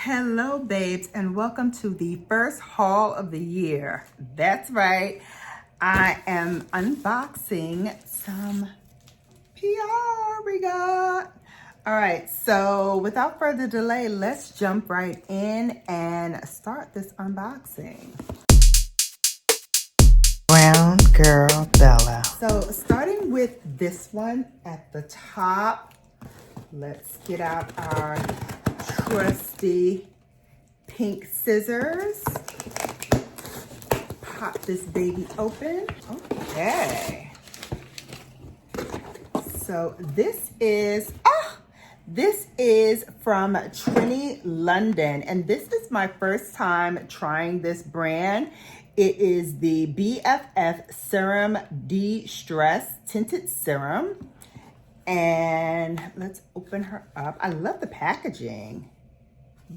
Hello babes, and welcome to the first haul of the year. That's right, I am unboxing some PR we got. All right, so without further delay, let's jump right in and start this unboxing. Brown Girl Bella. So starting with this one at the top, let's get out our trusty pink scissors. Pop this baby open. Okay. So this is from Trinny London, and this is my first time trying this brand. It is the BFF Serum De-Stress Tinted Serum. And let's open her up. I love the packaging.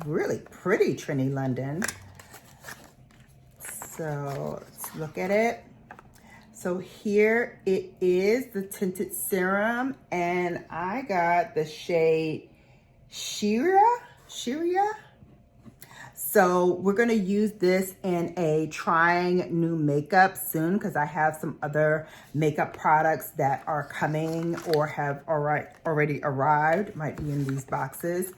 Really pretty, Trinny London. So let's look at it. So here it is, the tinted serum, and I got the shade Shiria. So we're gonna use this in a trying new makeup soon because I have some other makeup products that are coming or have already arrived, might be in these boxes.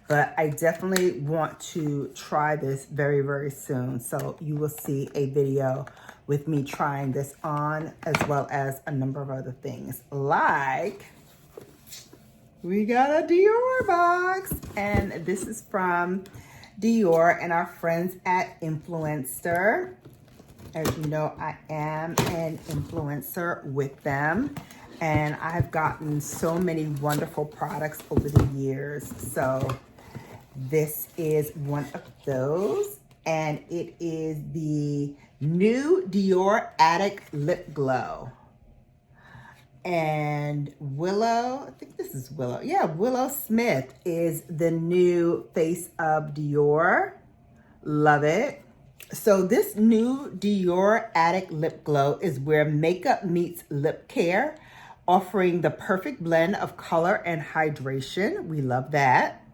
But I definitely want to try this very, very soon. So you will see a video with me trying this on, as well as a number of other things. Like, we got a Dior box, and this is from Dior and our friends at Influencer. As you know, I am an influencer with them, and I've gotten so many wonderful products over the years. So this is one of those, and it is the new Dior Addict Lip Glow. And Willow, I think this is Willow. Yeah, Willow Smith is the new face of Dior. Love it. So this new Dior Addict Lip Glow is where makeup meets lip care, offering the perfect blend of color and hydration. We love that.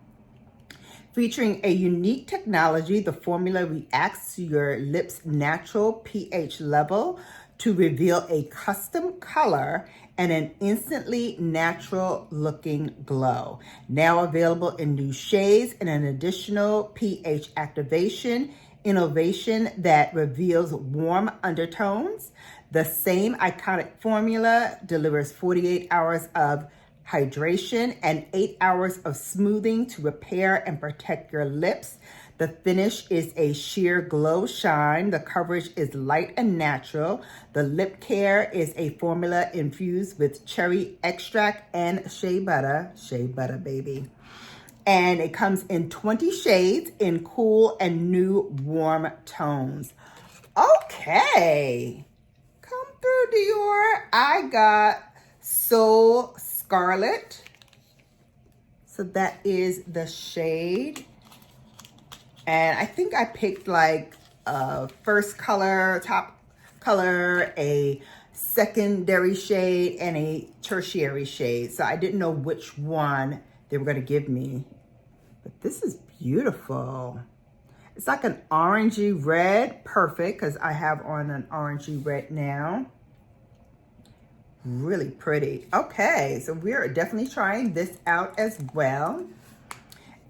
Featuring a unique technology, the formula reacts to your lips' natural pH level to reveal a custom color and an instantly natural looking glow. Now available in new shades and an additional pH activation innovation that reveals warm undertones. The same iconic formula delivers 48 hours of hydration and 8 hours of smoothing to repair and protect your lips. The finish is a sheer glow shine. The coverage is light and natural. The lip care is a formula infused with cherry extract and shea butter. Shea butter, baby. And it comes in 20 shades in cool and new warm tones. Okay. Come through, Dior. I got Soul Scarlet. So that is the shade. And I think I picked like a first color, top color, a secondary shade, and a tertiary shade. So I didn't know which one they were going to give me. But this is beautiful. It's like an orangey red. Perfect, because I have on an orangey red now. Really pretty. Okay, so we're definitely trying this out as well.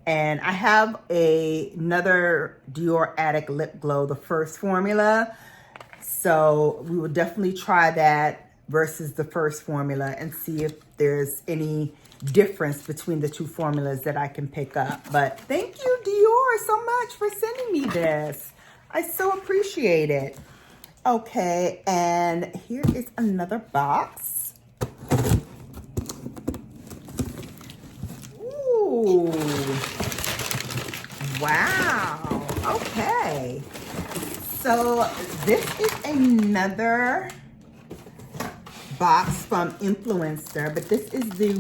And I have another Dior Addict Lip Glow, the first formula. So we will definitely try that versus the first formula and see if there's any difference between the two formulas that I can pick up. But thank you, Dior, so much for sending me this. I so appreciate it. Okay, and here is another box. Ooh. Wow. Okay. So this is another box from Influencer, but this is the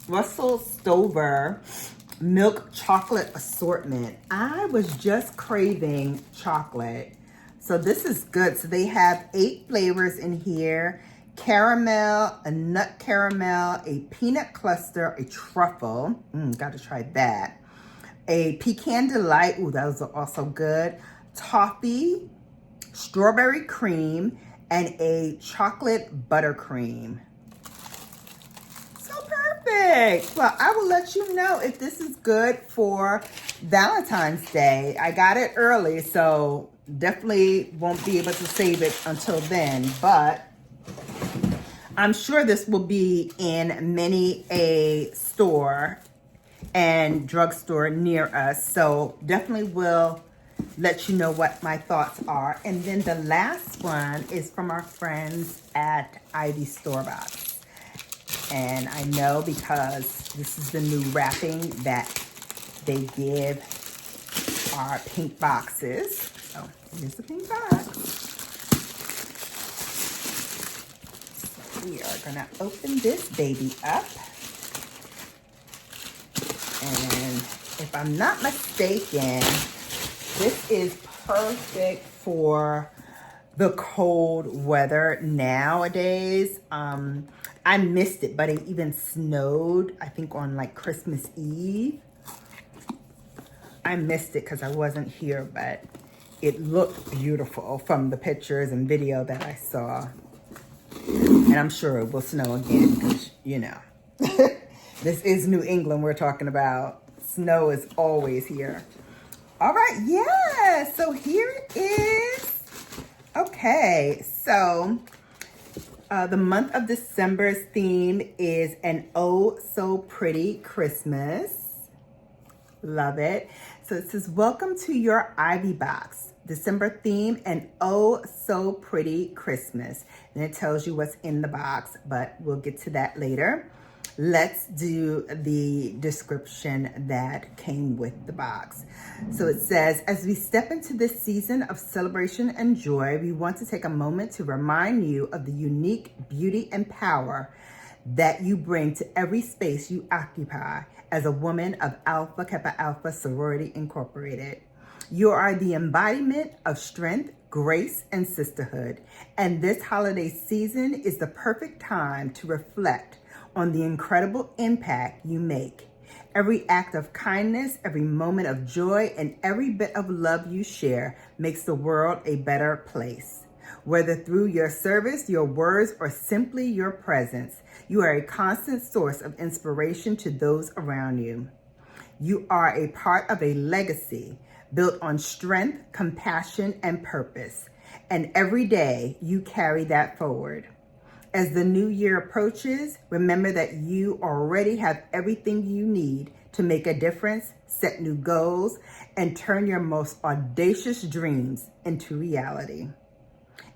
Russell Stover milk chocolate assortment. I was just craving chocolate. So this is good. So they have 8 flavors in here. Caramel, a nut caramel, a peanut cluster, a truffle. Got to try that. a pecan delight. Ooh, those are also good. Toffee, strawberry cream, and a chocolate buttercream. So perfect. Well, I will let you know if this is good for Valentine's Day. I got it early, so definitely won't be able to save it until then, but I'm sure this will be in many a store and drugstore near us. So definitely will let you know what my thoughts are. And then the last one is from our friends at Ivy Store Box. And I know because this is the new wrapping that they give our pink boxes. So here's the pink box. So we are gonna open this baby up. And if I'm not mistaken, this is perfect for the cold weather nowadays. I missed it, but it even snowed, I think on like Christmas Eve. I missed it because I wasn't here, but it looked beautiful from the pictures and video that I saw. And I'm sure it will snow again because, you know, this is New England we're talking about. Snow is always here. All right, yeah, so here it is. Okay, so the month of December's theme is an Oh So Pretty Christmas. Love it. So it says, welcome to your Ivy box. December theme and Oh So Pretty Christmas. And it tells you what's in the box, but we'll get to that later. Let's do the description that came with the box. So it says, as we step into this season of celebration and joy, we want to take a moment to remind you of the unique beauty and power that you bring to every space you occupy as a woman of Alpha Kappa Alpha Sorority Incorporated. You are the embodiment of strength, grace, and sisterhood. And this holiday season is the perfect time to reflect on the incredible impact you make. Every act of kindness, every moment of joy, and every bit of love you share makes the world a better place. Whether through your service, your words, or simply your presence, you are a constant source of inspiration to those around you. You are a part of a legacy built on strength, compassion, and purpose. And every day you carry that forward. As the new year approaches, remember that you already have everything you need to make a difference, set new goals, and turn your most audacious dreams into reality.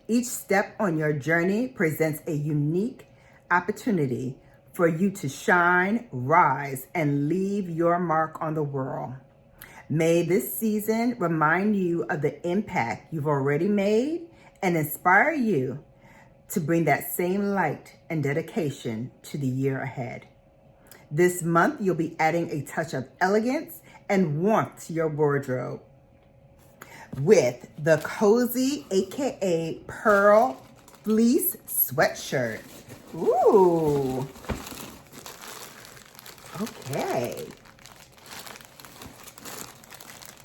Each step on your journey presents a unique opportunity for you to shine, rise, and leave your mark on the world. May this season remind you of the impact you've already made and inspire you to bring that same light and dedication to the year ahead. This month, you'll be adding a touch of elegance and warmth to your wardrobe with the cozy, aka pearl fleece sweatshirt. Ooh. Okay.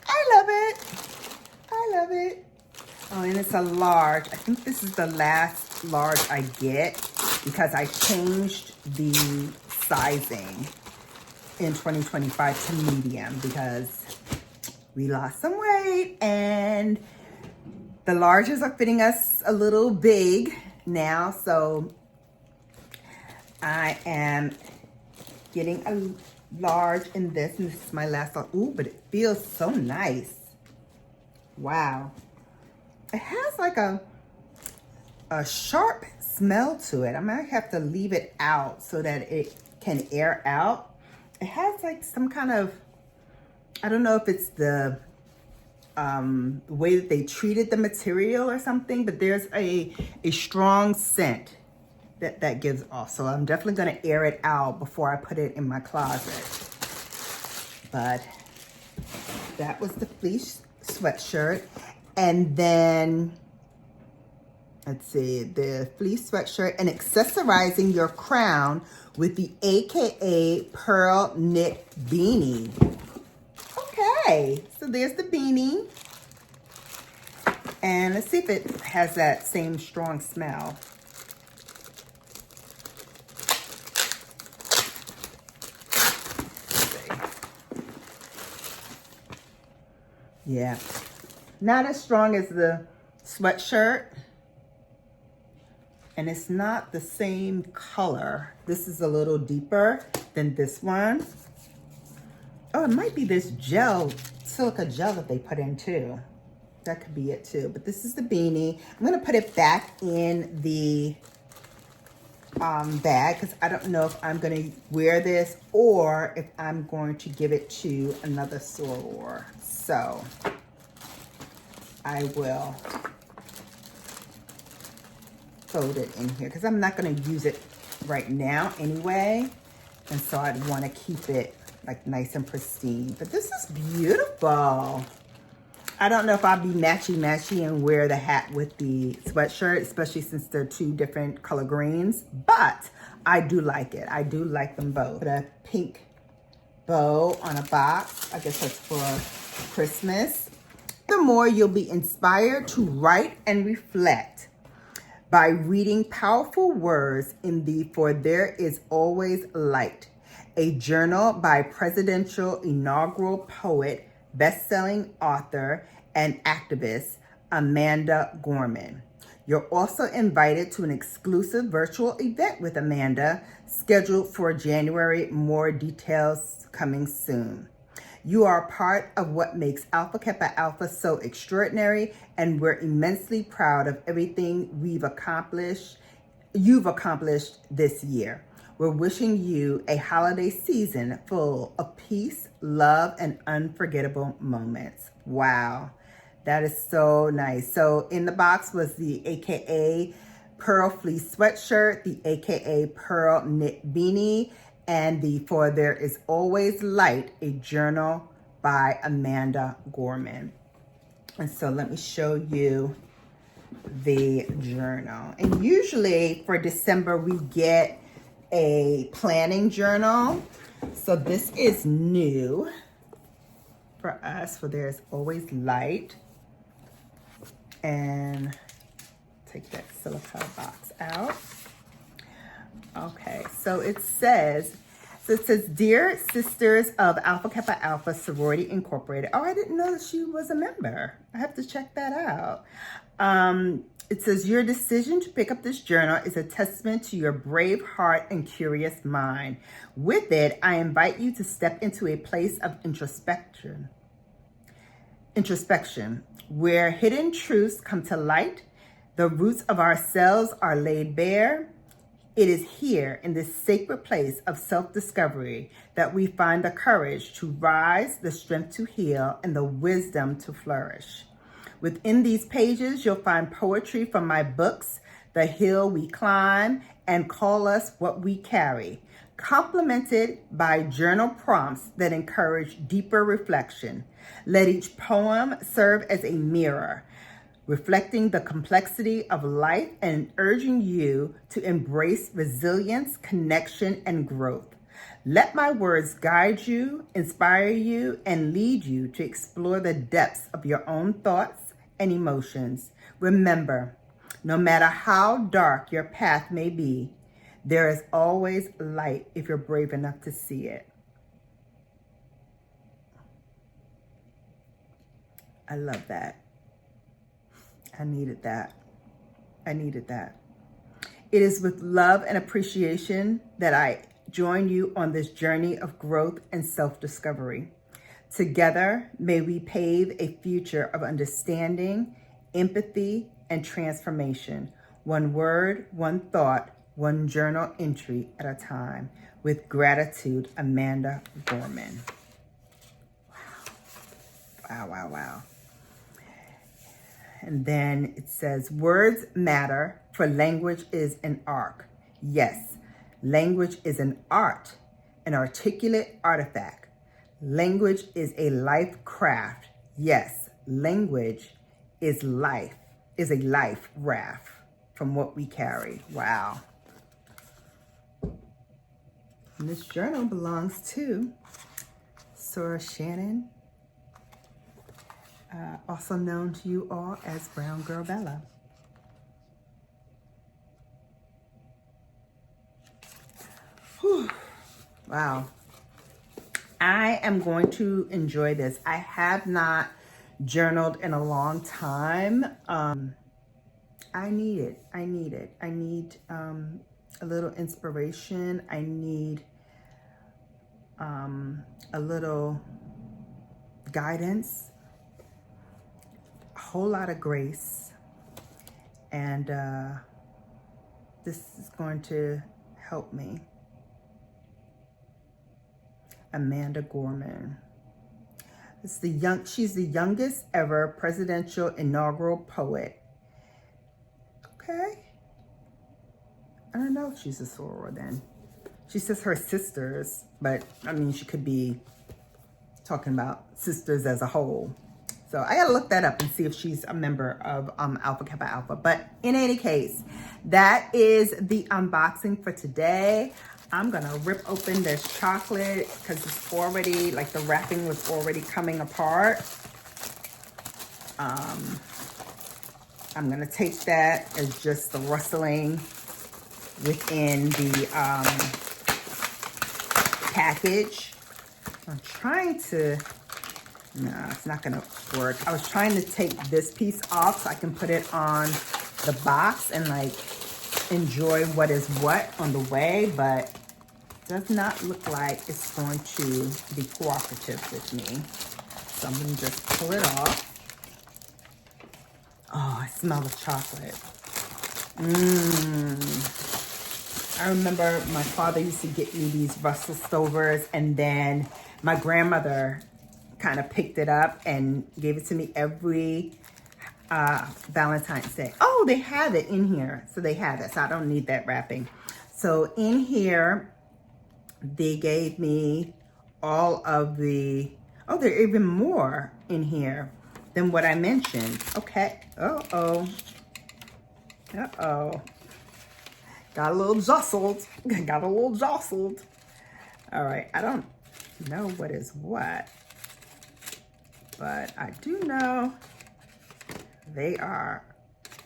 I love it. I love it. Oh, and it's a large. I think this is the last large I get because I changed the sizing in 2025 to medium because we lost some weight and the larges are fitting us a little big now. So I am getting a large in this, and this is my last one. Ooh, but it feels so nice. Wow. It has like a sharp smell to it. I might have to leave it out so that it can air out. It has like some kind of, I don't know if it's the way that they treated the material or something, but there's a strong scent that gives off. So I'm definitely gonna air it out before I put it in my closet. But that was the fleece sweatshirt. And then, let's see, the fleece sweatshirt and accessorizing your crown with the AKA pearl knit beanie. Okay, Yay! So there's the beanie. And let's see if it has that same strong smell. Yeah, not as strong as the sweatshirt, and it's not the same color. This is a little deeper than this one. Oh, it might be this gel, silica gel that they put in too. That could be it too, but this is the beanie. I'm gonna put it back in the bag because I don't know if I'm gonna wear this or if I'm going to give it to another soror. So I will fold it in here because I'm not going to use it right now anyway. And so I'd want to keep it like nice and pristine. But this is beautiful. I don't know if I'll be matchy-matchy and wear the hat with the sweatshirt, especially since they're two different color greens. But I do like it. I do like them both. Put a pink bow on a box. I guess that's for Christmas. The more you'll be inspired to write and reflect by reading powerful words in the For There Is Always Light, a journal by presidential inaugural poet, best-selling author, and activist Amanda Gorman. You're also invited to an exclusive virtual event with Amanda scheduled for January. More details coming soon. You are part of what makes Alpha Kappa Alpha so extraordinary, and we're immensely proud of everything you've accomplished this year. We're wishing you a holiday season full of peace, love, and unforgettable moments. Wow, that is so nice. So in the box was the AKA Pearl Fleece sweatshirt, the AKA Pearl Knit beanie, and the For There Is Always Light, a journal by Amanda Gorman. And so let me show you the journal. And usually for December, we get a planning journal. So this is new for us, For There Is Always Light. And take that silica box out. Okay, so it says, Dear Sisters of Alpha Kappa Alpha Sorority Incorporated. Oh, I didn't know that she was a member. I have to check that out. It says, your decision to pick up this journal is a testament to your brave heart and curious mind. With it, I invite you to step into a place of introspection, where hidden truths come to light, the roots of ourselves are laid bare. It is here in this sacred place of self-discovery that we find the courage to rise, the strength to heal, and the wisdom to flourish. Within these pages, you'll find poetry from my books, The Hill We Climb and Call Us What We Carry, complemented by journal prompts that encourage deeper reflection. Let each poem serve as a mirror, reflecting the complexity of life and urging you to embrace resilience, connection, and growth. Let my words guide you, inspire you, and lead you to explore the depths of your own thoughts and emotions. Remember, no matter how dark your path may be, there is always light if you're brave enough to see it. I love that. I needed that. It is with love and appreciation that I join you on this journey of growth and self-discovery. Together, may we pave a future of understanding, empathy, and transformation. One word, one thought, one journal entry at a time. With gratitude, Amanda Gorman. Wow. And then it says, words matter, for language is an art. Yes, language is an art, an articulate artifact. Language is a life craft. Yes, language is a life raft from what we carry. Wow. And this journal belongs to Soror Shannon also known to you all as BrownGirlBella. Whew. Wow. I am going to enjoy this. I have not journaled in a long time. I need it. I need it. I need a little inspiration. I need a little guidance, a whole lot of grace. And this is going to help me. Amanda Gorman. She's the youngest ever presidential inaugural poet. Okay. I don't know if she's a soror then. She says her sisters, but I mean, she could be talking about sisters as a whole. So I gotta look that up and see if she's a member of Alpha Kappa Alpha. But in any case, that is the unboxing for today. I'm gonna rip open this chocolate because it's already, like the wrapping was already coming apart. I'm gonna take that as just the rustling within the package. I'm trying to, no, it's not gonna work. I was trying to take this piece off so I can put it on the box and like enjoy what is what on the way, but does not look like it's going to be cooperative with me. So I'm gonna just pull it off. Oh, I smell the chocolate. I remember my father used to get me these Russell Stovers, and then my grandmother kind of picked it up and gave it to me every Valentine's Day. Oh, they have it in here. So they have it. So I don't need that wrapping. So in here, they gave me all of the, oh, there are even more in here than what I mentioned. Okay. Uh-oh. Uh-oh. Got a little jostled. Got a little jostled. All right. I don't know what is what, but I do know they are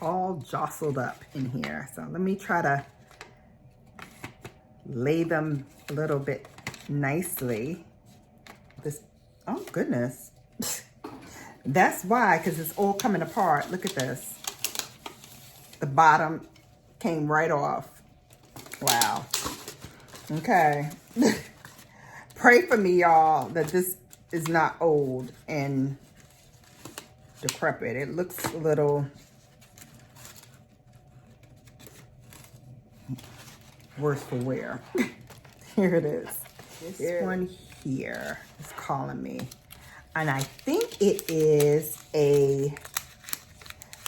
all jostled up in here. So let me try to lay them a little bit nicely. This, oh goodness. That's why, because it's all coming apart. Look at this. The bottom came right off. Wow. Okay. Pray for me, y'all, that this is not old and decrepit. It looks a little worse for wear. Here it is. This one here is calling me. And I think it is a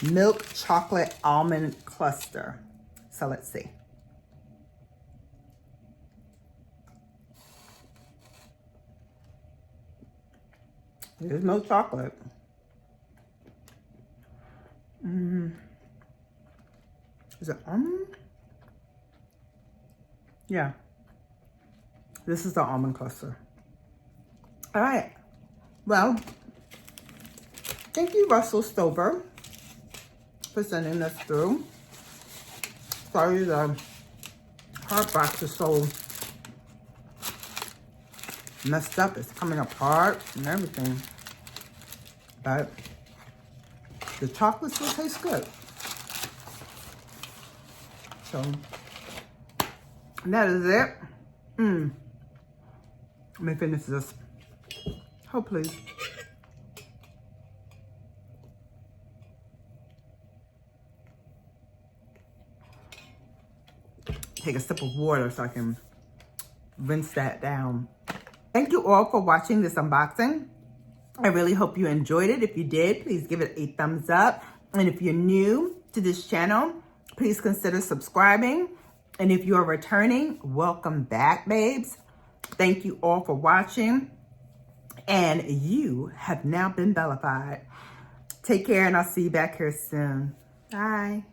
milk chocolate almond cluster. So let's see. There's milk chocolate. Is it almond? Yeah. This is the almond cluster. All right. Well, thank you, Russell Stover, for sending this through. Sorry the hard box is so messed up. It's coming apart and everything. But the chocolate still tastes good. So that is it. Let me finish this. Oh, please. Take a sip of water so I can rinse that down. Thank you all for watching this unboxing. I really hope you enjoyed it. If you did, please give it a thumbs up. And if you're new to this channel, please consider subscribing. And if you're returning, welcome back, babes. Thank you all for watching. And you have now been Bellafied. Take care, and I'll see you back here soon. Bye.